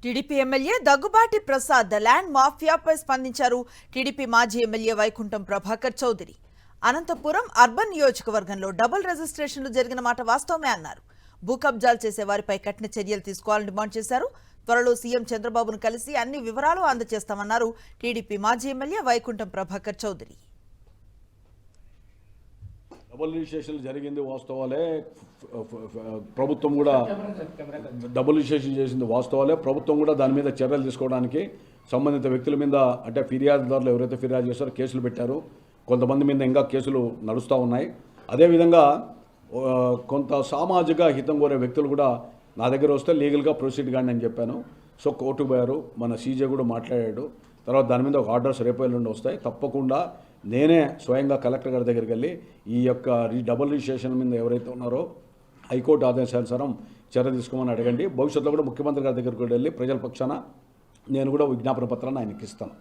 TDP MLA Daggubati Prasad land మాఫియాపై స్పందించారు. TDP మాజీ ఎమ్మెల్యే వైకుంఠం ప్రభాకర్ చౌదరి అనంతపురం అర్బన్ నియోజకవర్గంలో డబుల్ రిజిస్ట్రేషన్లు జరిగిన మాట వాస్తవమే అన్నారు. భూ కబ్జాలు చేసే వారిపై కఠిన చర్యలు తీసుకోవాలని డిమాండ్ చేశారు. త్వరలో సీఎం చంద్రబాబును కలిసి అన్ని వివరాలు అందజేస్తామన్నారు టీడీపీ మాజీ MLA Vaikuntham Prabhakar Chowdary. Double registration జరిగింది వాస్తవాలే, ప్రభుత్వం కూడా డబుల్ రిజిస్ట్రేషన్ చేసింది వాస్తవాలే. ప్రభుత్వం కూడా దాని మీద చర్యలు తీసుకోవడానికి సంబంధిత వ్యక్తుల మీద అంటే ఫిర్యాదుదారులు ఎవరైతే ఫిర్యాదు చేస్తారో కేసులు పెట్టారు. కొంతమంది మీద ఇంకా కేసులు నడుస్తూ ఉన్నాయి. అదేవిధంగా కొంత సామాజిక హితం కోరే వ్యక్తులు కూడా నా దగ్గర వస్తే లీగల్గా ప్రొసీడ్ కానీ అని చెప్పాను. సో కోర్టుకు పోయారు, మన సీజే కూడా మాట్లాడాడు. తర్వాత దాని మీద ఒక ఆర్డర్స్ రేపు నుండి వస్తాయి. తప్పకుండా నేనే స్వయంగా కలెక్టర్ గారి దగ్గరికి వెళ్ళి ఈ యొక్క డబుల్ రిజిస్ట్రేషన్ మీద ఎవరైతే ఉన్నారో హైకోర్టు ఆదేశానుసారం చర్య తీసుకోమని అడగండి. భవిష్యత్తులో కూడా ముఖ్యమంత్రి గారి దగ్గరికి వెళ్ళి ప్రజల పక్షాన నేను కూడా విజ్ఞాపన పత్రాన్ని ఆయనకి ఇస్తాను.